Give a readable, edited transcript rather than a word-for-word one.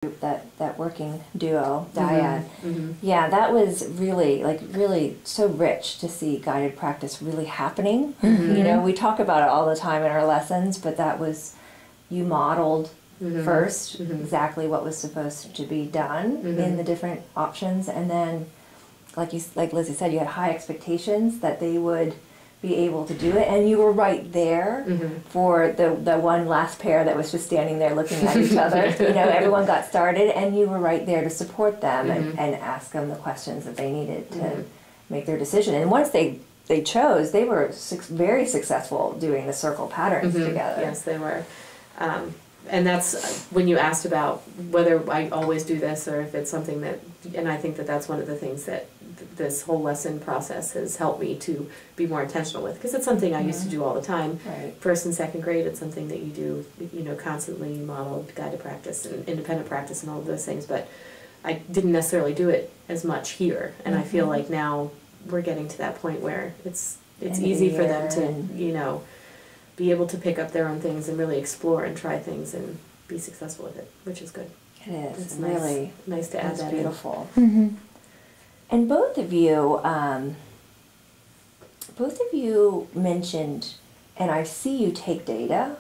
that working duo, dyad. Yeah, that was really so rich to see guided practice really happening. You know, we talk about it all the time in our lessons, but that was, you modeled first exactly what was supposed to be done in the different options, and then like Lizzie said, you had high expectations that they would be able to do it, and you were right there for the one last pair that was just standing there looking at each other. You know, everyone got started, and you were right there to support them and ask them the questions that they needed to make their decision. And once they chose, they were very successful doing the circle patterns together. Yes, they were. And that's when you asked about whether I always do this or if it's something that, and I think that that's one of the things that this whole lesson process has helped me to be more intentional with, because it's something I used to do all the time. Right. First and second grade, it's something that you do, you know, constantly modeled guided practice and independent practice and all of those things, but I didn't necessarily do it as much here, and I feel like now we're getting to that point where it's easy for them to, you know, be able to pick up their own things and really explore and try things and be successful with it, which is good. It is. It's really nice to add that beautiful. And both of you mentioned, and I see you take data